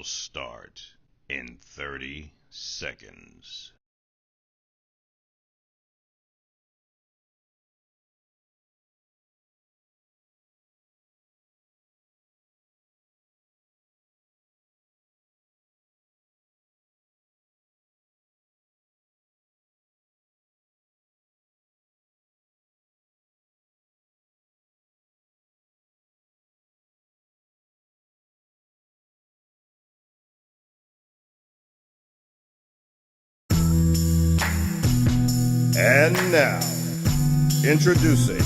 Start in 30 seconds. And now, introducing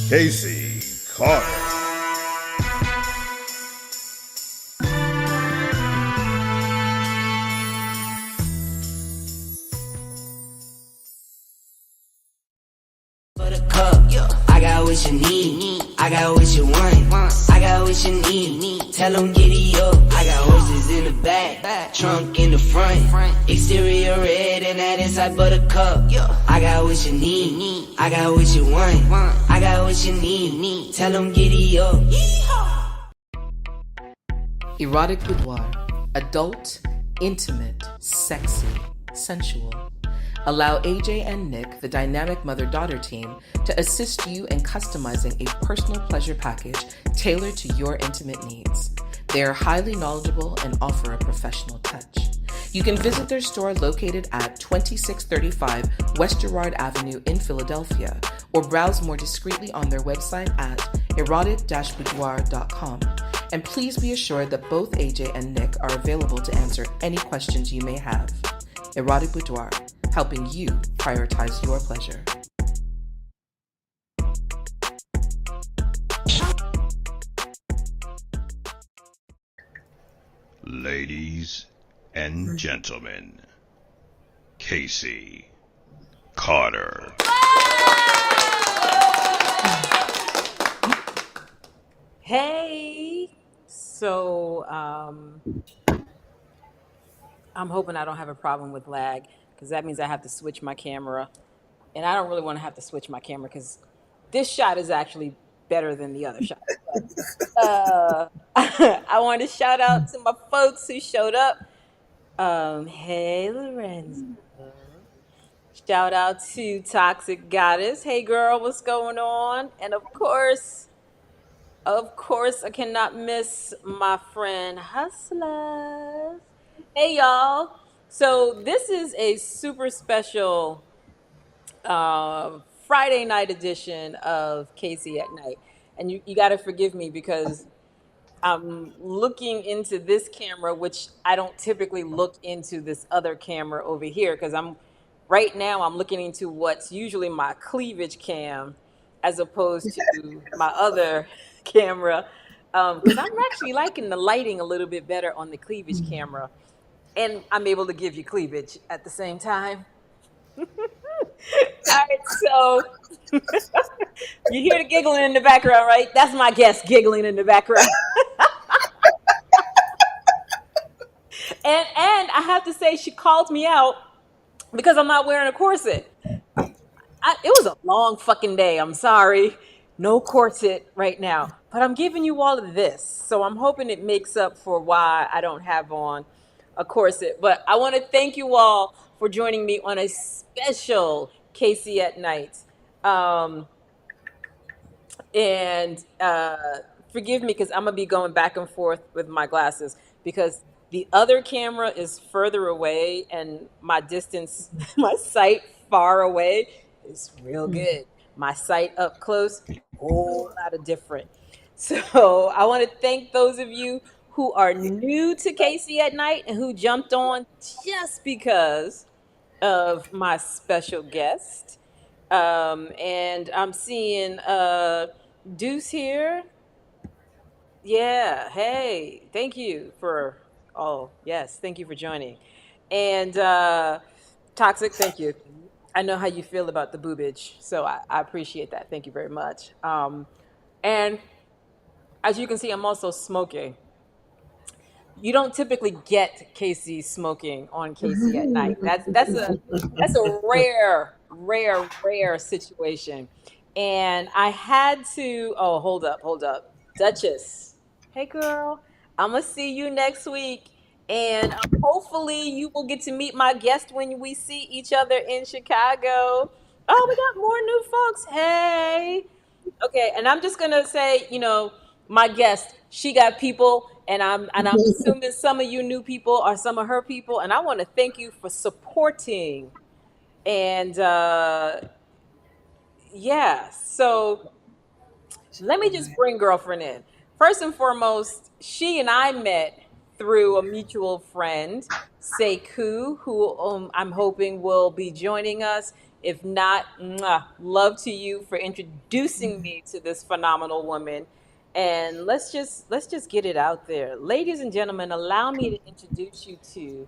Casey Carter. I got what you need, I got what you want, I got what you need. Tell them giddy up. I got horses in the back, trunk in the front, exterior red and that inside buttercup. I got what you need, I got what you want, I got what you need. Tell them giddy up. Erotic boudoir, adult, intimate, sexy, sensual. Allow AJ and Nick, the dynamic mother-daughter team, to assist you in customizing a personal pleasure package tailored to your intimate needs. They are highly knowledgeable and offer a professional touch. You can visit their store located at 2635 West Girard Avenue in Philadelphia, or browse more discreetly on their website at erotic-boudoir.com. And please be assured that both AJ and Nick are available to answer any questions you may have. Erotic Boudoir, helping you prioritize your pleasure. Ladies and gentlemen, Casey Carter. Hey, so I'm hoping I don't have a problem with lag because that means I have to switch my camera. And I don't really want to have to switch my camera because this shot is actually better than the other shot. I want to shout out to my folks who showed up. Hey, Lorenzo. Shout out to Toxic Goddess. Hey, girl, what's going on? And of course, I cannot miss my friend Hustler. Hey, y'all. So this is a super special Friday night edition of Casey at Night. And you got to forgive me because I'm looking into this camera, which I don't typically look into this other camera over here because right now I'm looking into what's usually my cleavage cam as opposed to my other camera because I'm actually liking the lighting a little bit better on the cleavage camera and I'm able to give you cleavage at the same time. All right, so you hear the giggling in the background, right? That's my guest giggling in the background. And I have to say, she called me out because I'm not wearing a corset. It was a long fucking day. I'm sorry. No corset right now. But I'm giving you all of this. So I'm hoping it makes up for why I don't have on a corset. But I want to thank you all for joining me on a special Casey at Night. Um, and forgive me because I'm going to be going back and forth with my glasses because the other camera is further away and my distance, my sight far away is real good. My sight up close, whole lot of different. So I want to thank those of you who are new to Casey at Night and who jumped on just because of my special guest. And I'm seeing Deuce here. Yeah, hey, thank you for, oh, yes, thank you for joining. And Toxic, thank you. I know how you feel about the boobage, so I appreciate that. Thank you very much. And as you can see, I'm also smoking. You don't typically get Casey smoking on Casey at Night. That's a rare situation. And I had to. Oh, hold up, Duchess. Hey, girl. I'm gonna see you next week, and hopefully you will get to meet my guest when we see each other in Chicago. Oh, we got more new folks. Hey. Okay, and I'm just gonna say, my guest, she got people, and I'm assuming some of you new people are some of her people, and I want to thank you for supporting. And yeah, so let me just bring girlfriend in. First and foremost, she and I met through a mutual friend, Sekou, who I'm hoping will be joining us. If not, mwah, love to you for introducing me to this phenomenal woman. And let's just get it out there, ladies and gentlemen. Allow me to introduce you to.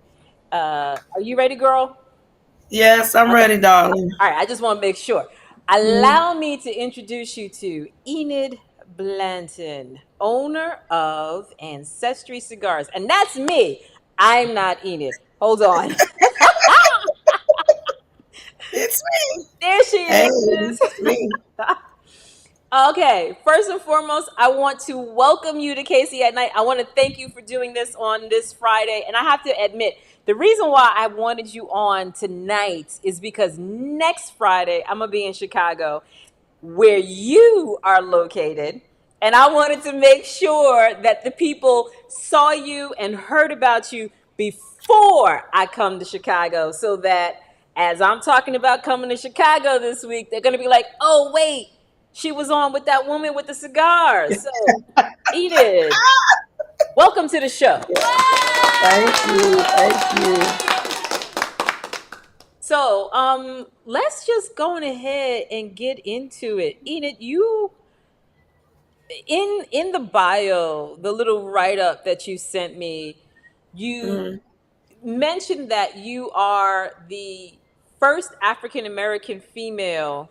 Are you ready, girl? Yes, I'm Okay. ready, darling. All right, I just want to make sure. Mm. Allow me to introduce you to Enid Blanton, owner of Ancestry Cigars. And that's me. I'm not Enid. Hold on. It's me. There she Hey, is. it's me. Okay, first and foremost, I want to welcome you to Casey at Night. I want to thank you for doing this on this Friday. And I have to admit, the reason why I wanted you on tonight is because next Friday, I'm going to be in Chicago, where you are located. And I wanted to make sure that the people saw you and heard about you before I come to Chicago, so that as I'm talking about coming to Chicago this week, they're going to be like, oh, wait, she was on with that woman with the cigars. So, Enid, welcome to the show. Thank you. Thank you. So, let's just go on ahead and get into it. Enid, you in the bio, the little write up that you sent me, you Mm. mentioned that you are the first African American female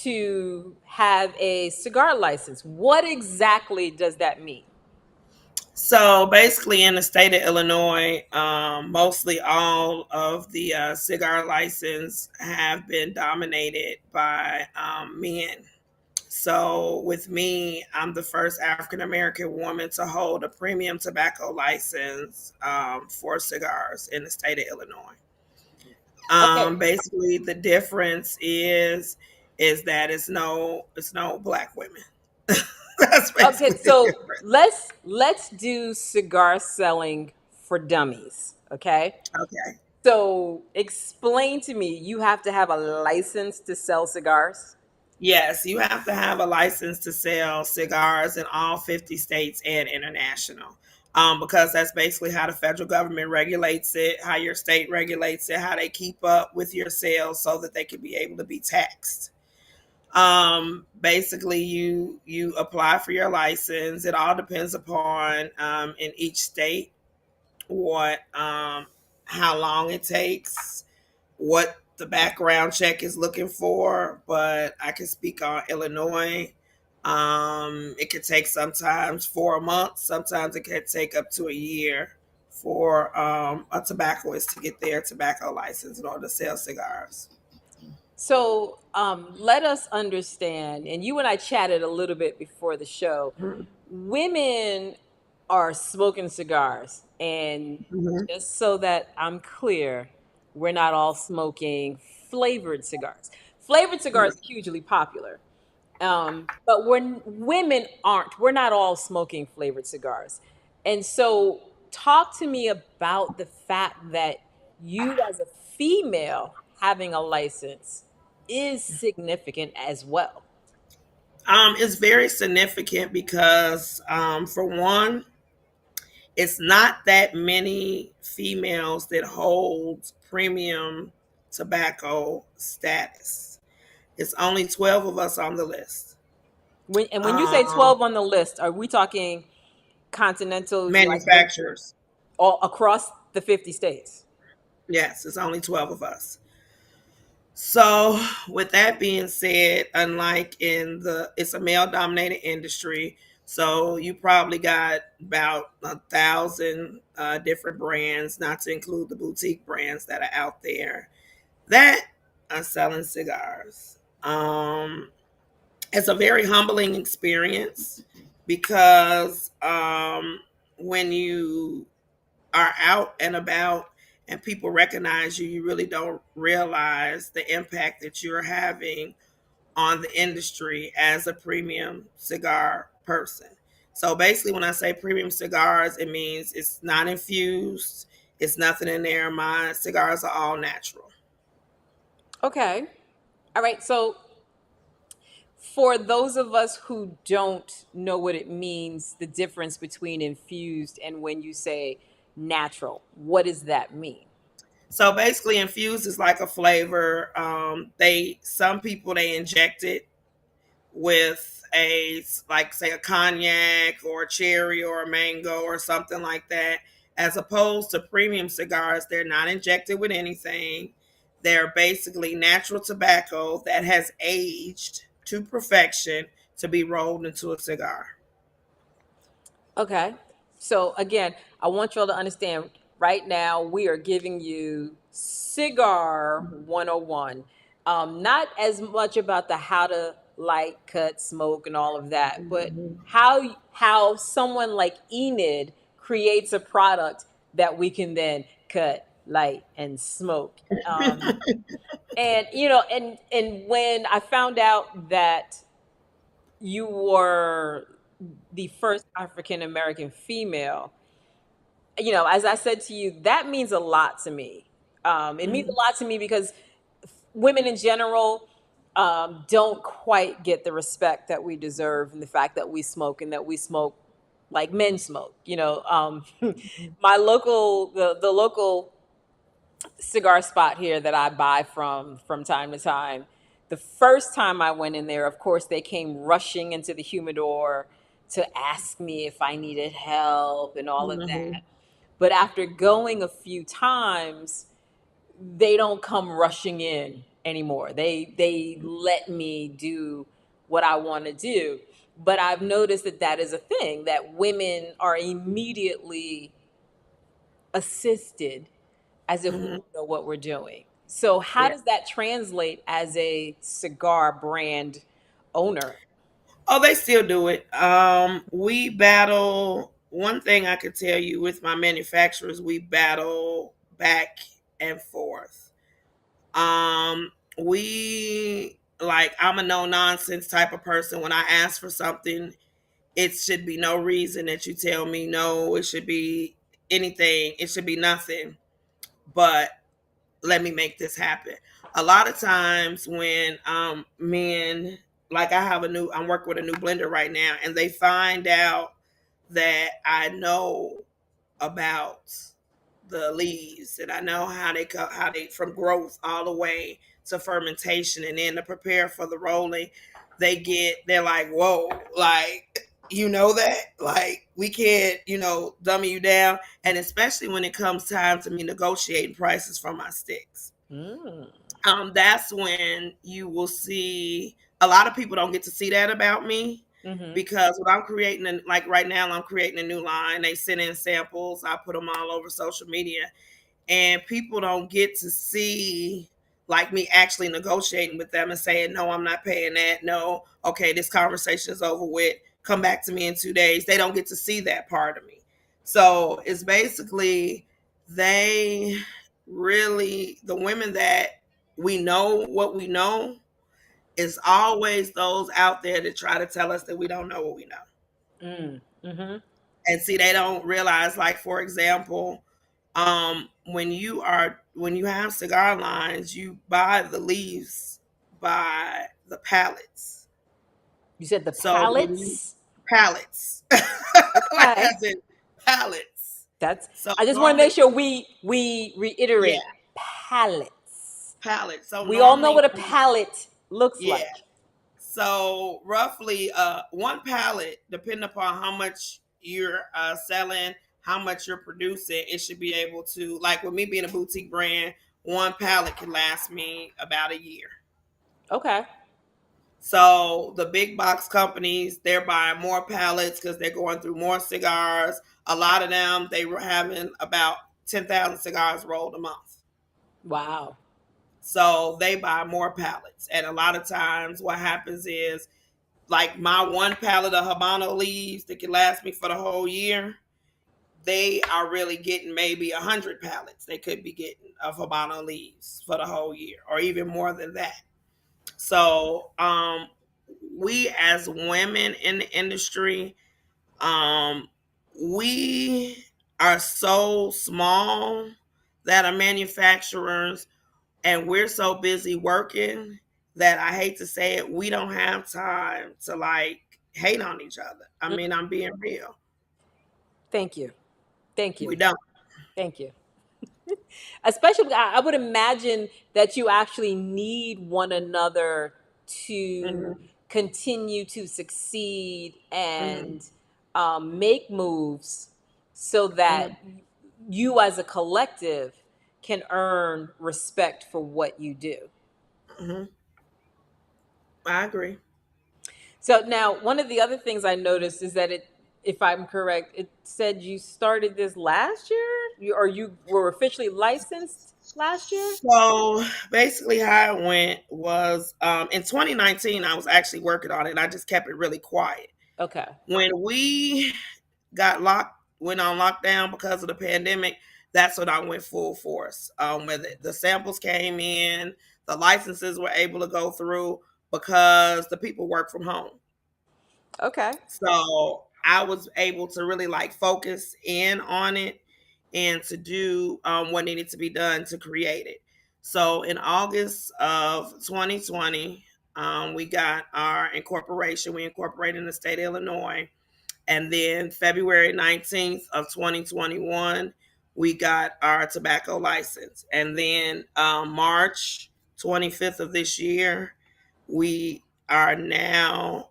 to have a cigar license. What exactly does that mean? So basically, in the state of Illinois, mostly all of the cigar license have been dominated by men. So with me, I'm the first African American woman to hold a premium tobacco license for cigars in the state of Illinois. Okay. Basically, the difference is that it's no black women. That's Okay, basically the so difference. let's do cigar selling for dummies, okay? Okay. So explain to me, you have to have a license to sell cigars? Yes, you have to have a license to sell cigars in all 50 states and international. Because that's basically how the federal government regulates it, how your state regulates it, how they keep up with your sales so that they can be able to be taxed. Basically, you apply for your license. It all depends upon in each state what how long it takes, what the background check is looking for. But I can speak on Illinois. It could take sometimes 4 months. Sometimes it could take up to a year for a tobacconist to get their tobacco license in order to sell cigars. So let us understand, and you and I chatted a little bit before the show. Women are smoking cigars, and Mhm. just so that I'm clear, we're not all smoking flavored cigars. Flavored cigars are hugely popular, but when women aren't, we're not all smoking flavored cigars. And so, talk to me about the fact that you, as a female, having a license is significant as well. It's very significant because, for one, it's not that many females that hold premium tobacco status. It's only 12 of us on the list. When you say Um, 12 on the list, are we talking continental, like Manufacturers, all across the 50 states? yes, it's only 12 of us. So, with that being said, unlike it's a male dominated industry. So, you probably got about 1,000 different brands, not to include the boutique brands that are out there that are selling cigars. It's a very humbling experience because when you are out and about and people recognize you, you really don't realize the impact that you're having on the industry as a premium cigar person. So basically, when I say premium cigars, it means it's not infused, it's nothing in there. My cigars are all natural. Okay. All right. So for those of us who don't know what it means, the difference between infused and when you say natural, what does that mean? So basically, infused is like a flavor. They some people they inject it with a like say a cognac or a cherry or a mango or something like that, as opposed to premium cigars. They're not injected with anything. They're basically natural tobacco that has aged to perfection to be rolled into a cigar. Okay. So again, I want y'all to understand right now we are giving you cigar 101. Not as much about the how to light, cut, smoke, and all of that, but how someone like Enid creates a product that we can then cut, light, and smoke. And and when I found out that you were the first African American female, as I said to you, that means a lot to me. It means a lot to me because women in general don't quite get the respect that we deserve, and the fact that we smoke and that we smoke like men smoke. My local, the local cigar spot here that I buy from time to time. The first time I went in there, of course, they came rushing into the humidor to ask me if I needed help and all of Mhm. that. But after going a few times, they don't come rushing in anymore. They let me do what I want to do. But I've noticed that that is a thing that women are immediately assisted as if we Mhm. don't know what we're doing. So how Yeah. does that translate as a cigar brand owner? Oh, they still do it. We battle. One thing I could tell you with my manufacturers, we battle back and forth. We like I'm a no nonsense type of person. When I ask for something, it should be no reason that you tell me no. It should be anything. It should be nothing. But let me make this happen. A lot of times when men, like I'm working with a new blender right now, and they find out that I know about the leaves and I know how they from growth all the way to fermentation and then to prepare for the rolling. They're like, whoa, like you know that, like we can't, dummy you down. And especially when it comes time to me negotiating prices for my sticks, Mm. that's when you will see a lot of people don't get to see that about me, Hmm. because when I'm creating, like right now, I'm creating a new line. They send in samples. I put them all over social media, and people don't get to see like me actually negotiating with them and saying, no, I'm not paying that. No, okay, this conversation is over with. Come back to me in 2 days. They don't get to see that part of me. So it's basically they really, the women that we know what we know, is always those out there that try to tell us that we don't know what we know. Mm. Hmm. And see, they don't realize, like, for example, when you have cigar lines, you buy the leaves by the pallets. You said the So when you pallets. pallets, like Okay, as in pallets. that's. So I just want to normally, make sure we yeah, reiterate pallets. pallets. So We all know normally, what a pallet looks yeah. like. So roughly, one pallet, depending upon how much you're selling, how much you're producing, it should be able to, like with me being a boutique brand, one pallet can last me about a year. Okay. So the big box companies, they're buying more pallets because they're going through more cigars. A lot of them, they were having about 10,000 cigars rolled a month. Wow. So they buy more pallets. And a lot of times what happens is, like my one pallet of Habano leaves that can last me for the whole year, they are really getting maybe 100 pallets they could be getting of Habano leaves for the whole year, or even more than that. So we as women in the industry, um, we are so small that are manufacturers, and we're so busy working that I hate to say it, we don't have time to like hate on each other. I Mm, mean, I'm being real. thank you. Thank you. We don't. Thank you. Especially, I would imagine that you actually need one another to Hmm. continue to succeed Hmm. and make moves so that Hmm. you as a collective can earn respect for what you do. Hmm. I agree. So now, one of the other things I noticed is that if I'm correct, it said you started this last year, or you were officially licensed last year. So basically, how it went was in 2019, I was actually working on it. I just kept it really quiet. Okay. When we went on lockdown because of the pandemic, that's when I went full force. When the samples came in, the licenses were able to go through because the people work from home. Okay. So I was able to really like focus in on it and to do what needed to be done to create it. So in August of 2020, we got our incorporation. We incorporated in the state of Illinois. And then February 19th of 2021, we got our tobacco license. And then March 25th of this year, we are now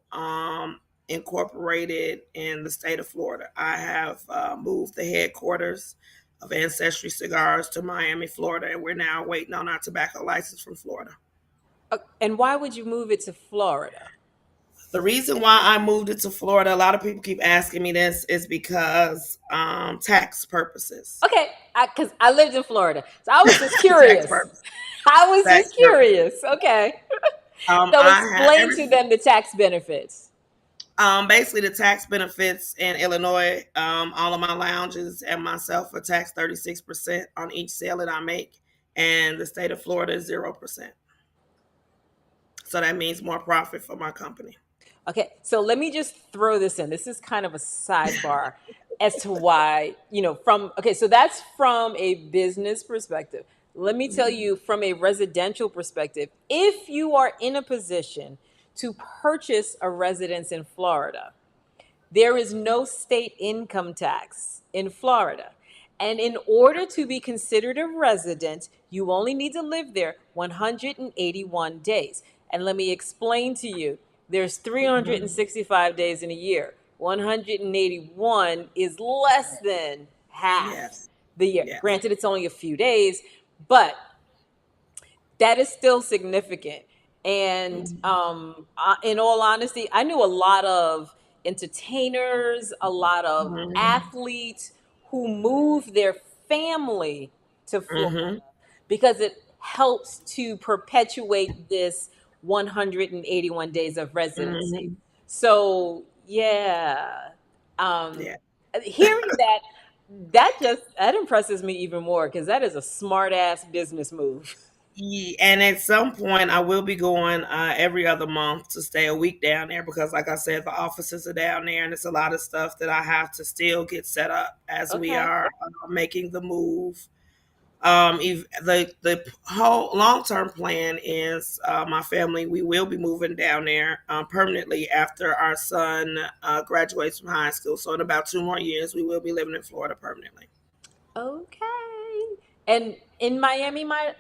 incorporated in the state of Florida. I have moved the headquarters of Ancestry Cigars to Miami, Florida, and we're now waiting on our tobacco license from Florida. And why would you move it to Florida? The reason why I moved it to Florida, a lot of people keep asking me this, is because tax purposes. Okay, because I lived in Florida, so I was just Tax curious. purposes. I was Tax just purposes. curious. Okay, so I had explain to them the tax benefits. basically the tax benefits in Illinois. All of my lounges and myself are taxed 36% on each sale that I make, and the state of Florida is 0%. So that means more profit for my company. Okay, so let me just throw this in. This is kind of a sidebar as to why, so that's from a business perspective. Let me tell Mhm. you from a residential perspective, if you are in a position to purchase a residence in Florida, there is no state income tax in Florida. And in order to be considered a resident, you only need to live there 181 days. And let me explain to you, there's Mhm. 365 days in a year. 181 is less than half Yes. the year. Yes. Granted, it's only a few days, but that is still significant. And Mhm. in all honesty, I knew a lot of entertainers, a lot of Mhm. athletes who moved their family to Florida Mhm. because it helps to perpetuate this 181 days of residency. Mhm. So, yeah, um, Yeah. hearing that, that impresses me even more because that is a smart ass business move. And at some point, I will be going every other month to stay a week down there because, like I said, the offices are down there, and it's a lot of stuff that I have to still get set up as we Okay. are making the move. The whole long term plan is my family. We will be moving down there permanently after our son graduates from high school. So in about 2 more years, we will be living in Florida permanently. Okay. And in Miami, my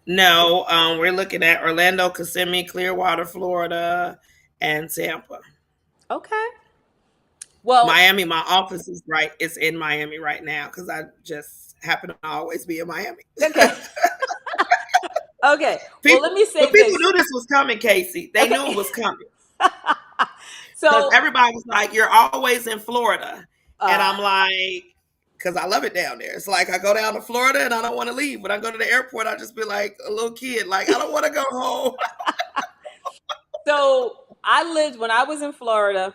No, we're looking at Orlando, Kissimmee, Clearwater, Florida, and Tampa. okay. Well, Miami, my office is right. It's in Miami right now because I just happen to always be in Miami. okay. Okay. Well, let people, me but say people this. knew this was coming, Casey. They knew it Okay. was coming because So, everybody was like, "You're always in Florida," and uh, I'm like, "Because I love it down there." It's like I go down to Florida and I don't want to leave. When I go to the airport, I just be like a little kid, like I don't want to go home. so I lived when I was in Florida.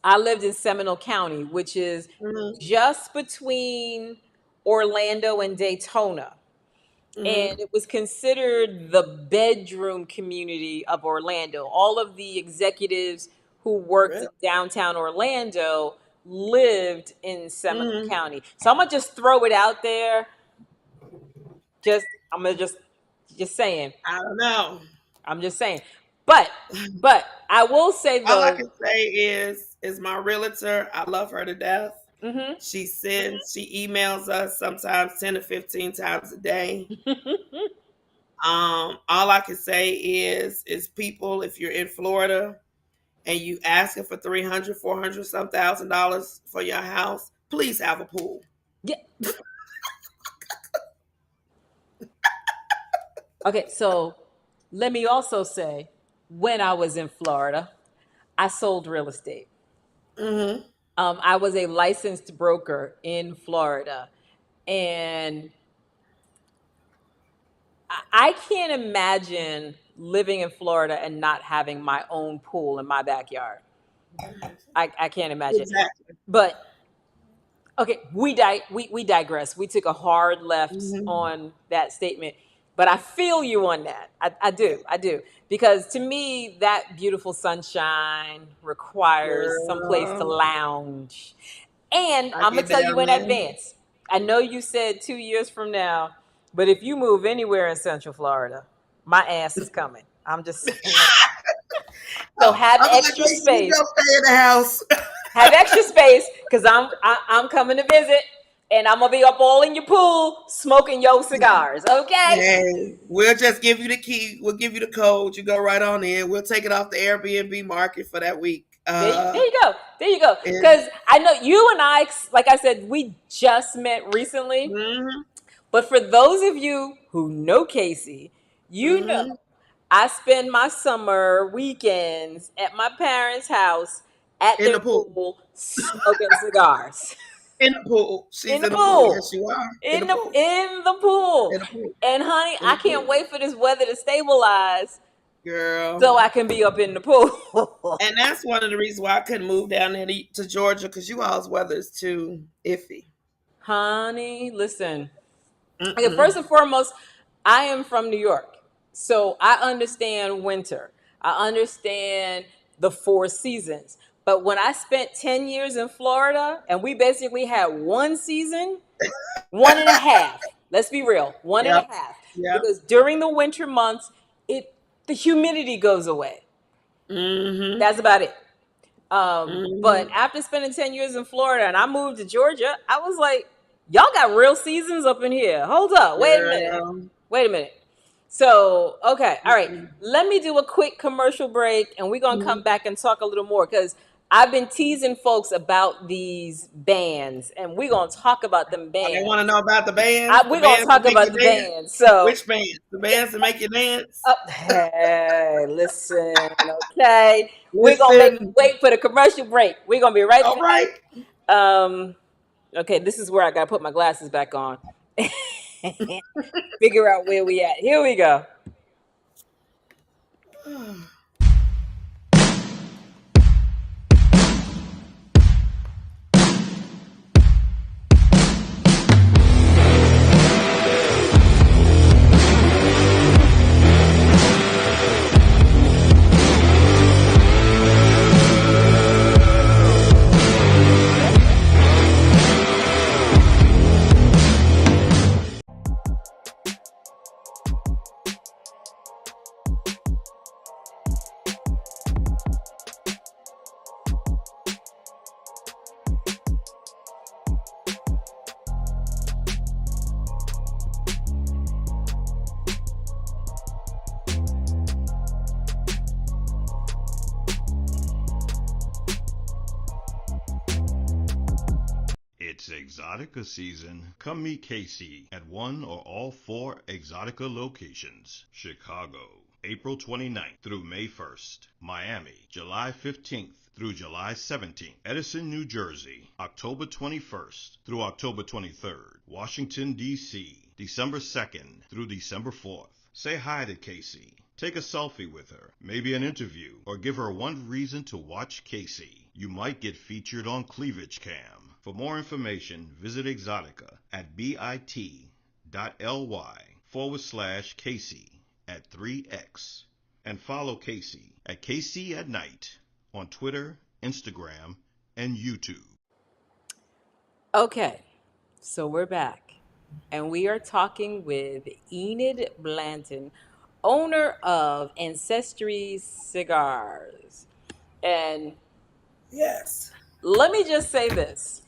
I lived in Seminole County, which is just between Orlando and Daytona. And it was considered the bedroom community of Orlando. All of the executives who worked in Really? downtown Orlando lived in Seminole County. So I'm gonna just throw it out there. I'm gonna just saying. I don't know. I'm just saying. But I will say All I though. can say is my realtor. I love her to death. Mhm. She emails us sometimes 10 to 15 times a day. All I can say is people, if you're in Florida and you asking for 300, 400 some $1,000 for your house, please have a pool. Yeah. Okay, so let me also say, when I was in Florida, I sold real estate. I was a licensed broker in Florida, and I can't imagine living in Florida and not having my own pool in my backyard. I can't imagine. Exactly. But okay, we digress. We took a hard left on that statement, but I feel you on that. I do, because to me that beautiful sunshine requires some place to Girl, lounge. And I I'm gonna get tell you down in there. advance. I know you said 2 years from now, but if you move anywhere in Central Florida, my ass is coming. I'm just saying. So Oh, have I was like, extra Casey, you space. don't stay in the house. Have extra space, because I'm coming to visit, and I'm gonna be up all in your pool smoking your cigars. Okay. Hey, we'll just give you the key. We'll give you the code. You go right on in. We'll take it off the Airbnb market for that week. There you go. There you go. And, Because I know you and I, like I said, we just met recently. mhm, But for those of you who know Casey, you know mhm. I spend my summer weekends at my parents' house at In their the pool. pool smoking cigars. In the pool. In She's the in the pool. pool. Yes, you are. In the In the pool. in the pool. In the pool. And honey, In I the can't pool. wait for this weather to stabilize Girl. so I can be up in the pool. And that's one of the reasons why I couldn't move down there to Georgia, because you all's weather is too iffy. Honey, listen. Okay, Mm-mm. first and foremost, I am from New York. So I understand winter. I understand the four seasons. But when I spent 10 years in Florida and we basically had one season, one and a half. Let's be real, one and a Yep. half. Yep. Because during the winter months, the humidity goes away. Mm-hmm. That's about it. But Mm-hmm. after spending 10 years in Florida and I moved to Georgia, I was like, y'all got real seasons up in here. Hold up. Wait a minute. Girl. Wait a minute. So, okay. All right. Mm-mm. Let me do a quick commercial break and we're going to come Mhm. back and talk a little more because I've been teasing folks about these bands and we're going to talk about them Oh, they bands. want to know about the bands? The We're going to bands that talk make about you the dance? bands. So, Which bands? The bands that make you dance? hey, listen, okay. We're going to make you Listen. wait for the commercial break. We're going to be right All back. right. Okay, this is where I gotta put my glasses back on. Figure out where we at. Here we go. It's Exotica season. Come meet Casey at one or all four Exotica locations. Chicago, April 29th through May 1st. Miami, July 15th through July 17th. Edison, New Jersey, October 21st through October 23rd. Washington, D.C., December 2nd through December 4th. Say hi to Casey. Take a selfie with her, maybe an interview, or give her one reason to watch Casey. You might get featured on Cleavage Cam. For more information, visit Exotica at bit.ly/Casey at 3x and follow Casey at CaseyAtNight on Twitter, Instagram, and YouTube. Okay, so we're back, and we are talking with Enid Blanton, owner of Ancestry Cigars. And Yes. let me just say this.